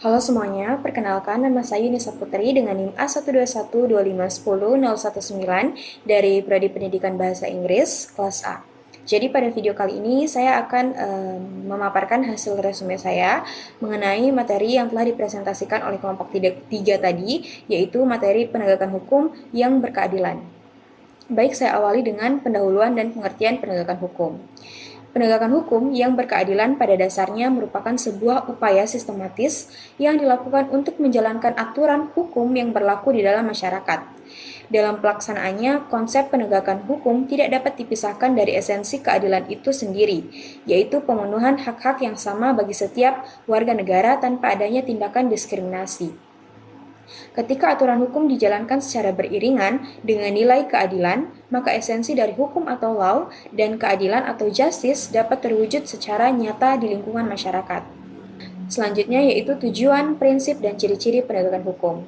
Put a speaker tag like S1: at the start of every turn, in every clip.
S1: Halo semuanya, perkenalkan nama saya Nisa Putri dengan NIM A12125100119 dari Prodi Pendidikan Bahasa Inggris kelas A. Jadi pada video kali ini saya akan memaparkan hasil resume saya mengenai materi yang telah dipresentasikan oleh kelompok 3 tadi, yaitu materi penegakan hukum yang berkeadilan. Baik, saya awali dengan pendahuluan dan pengertian penegakan hukum. Penegakan hukum yang berkeadilan pada dasarnya merupakan sebuah upaya sistematis yang dilakukan untuk menjalankan aturan hukum yang berlaku di dalam masyarakat. Dalam pelaksanaannya, konsep penegakan hukum tidak dapat dipisahkan dari esensi keadilan itu sendiri, yaitu pemenuhan hak-hak yang sama bagi setiap warga negara tanpa adanya tindakan diskriminasi. Ketika aturan hukum dijalankan secara beriringan dengan nilai keadilan, maka esensi dari hukum atau law dan keadilan atau justice dapat terwujud secara nyata di lingkungan masyarakat. Selanjutnya yaitu tujuan, prinsip, dan ciri-ciri penegakan hukum.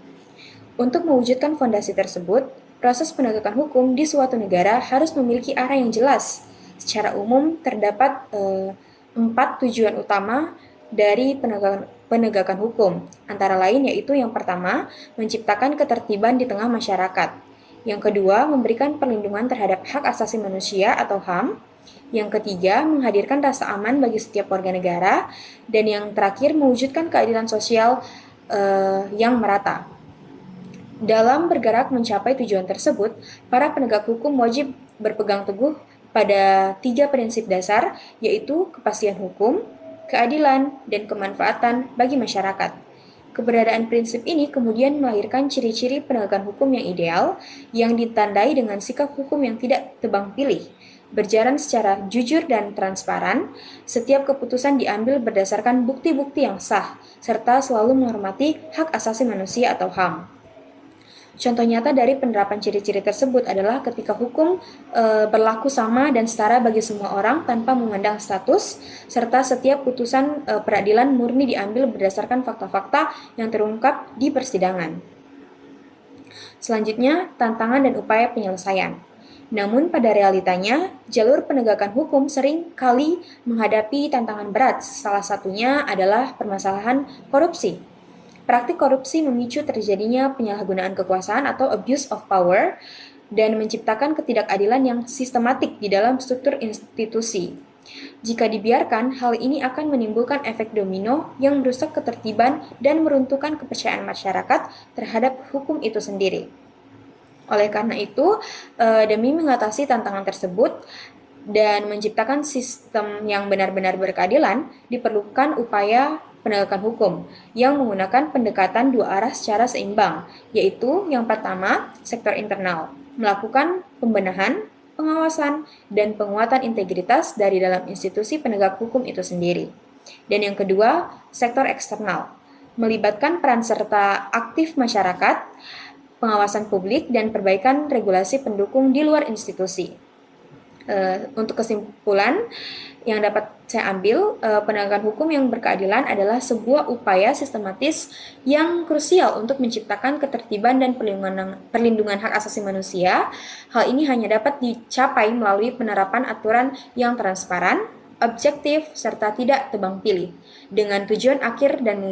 S1: Untuk mewujudkan fondasi tersebut, proses penegakan hukum di suatu negara harus memiliki arah yang jelas. Secara umum, terdapat 4 tujuan utama dari penegakan hukum. Antara lain yaitu yang pertama, menciptakan ketertiban di tengah masyarakat. Yang kedua, memberikan perlindungan terhadap hak asasi manusia atau HAM. Yang ketiga, menghadirkan rasa aman bagi setiap warga negara. Dan yang terakhir, mewujudkan keadilan sosial yang merata. Dalam bergerak mencapai tujuan tersebut, para penegak hukum wajib berpegang teguh pada 3 prinsip dasar, yaitu kepastian hukum, keadilan, dan kemanfaatan bagi masyarakat. Keberadaan prinsip ini kemudian melahirkan ciri-ciri penegakan hukum yang ideal, yang ditandai dengan sikap hukum yang tidak tebang pilih, berjalan secara jujur dan transparan, setiap keputusan diambil berdasarkan bukti-bukti yang sah, serta selalu menghormati hak asasi manusia atau HAM. Contoh nyata dari penerapan ciri-ciri tersebut adalah ketika hukum berlaku sama dan setara bagi semua orang tanpa memandang status, serta setiap putusan peradilan murni diambil berdasarkan fakta-fakta yang terungkap di persidangan. Selanjutnya, tantangan dan upaya penyelesaian. Namun pada realitanya, jalur penegakan hukum sering kali menghadapi tantangan berat, salah satunya adalah permasalahan korupsi. Praktik korupsi memicu terjadinya penyalahgunaan kekuasaan atau abuse of power dan menciptakan ketidakadilan yang sistematik di dalam struktur institusi. Jika dibiarkan, hal ini akan menimbulkan efek domino yang merusak ketertiban dan meruntuhkan kepercayaan masyarakat terhadap hukum itu sendiri. Oleh karena itu, demi mengatasi tantangan tersebut dan menciptakan sistem yang benar-benar berkeadilan, diperlukan upaya penegakan hukum yang menggunakan pendekatan 2 arah secara seimbang, yaitu yang pertama, sektor internal, melakukan pembenahan, pengawasan, dan penguatan integritas dari dalam institusi penegak hukum itu sendiri. Dan yang kedua, sektor eksternal, melibatkan peran serta aktif masyarakat, pengawasan publik, dan perbaikan regulasi pendukung di luar institusi. Untuk kesimpulan yang dapat saya ambil, penegakan hukum yang berkeadilan adalah sebuah upaya sistematis yang krusial untuk menciptakan ketertiban dan perlindungan hak asasi manusia. Hal ini hanya dapat dicapai melalui penerapan aturan yang transparan, objektif, serta tidak tebang pilih, dengan tujuan akhir dan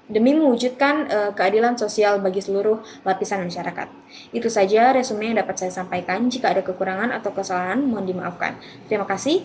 S1: demi mewujudkan keadilan sosial bagi seluruh lapisan masyarakat. Itu saja resume yang dapat saya sampaikan. Jika ada kekurangan atau kesalahan, mohon dimaafkan. Terima kasih.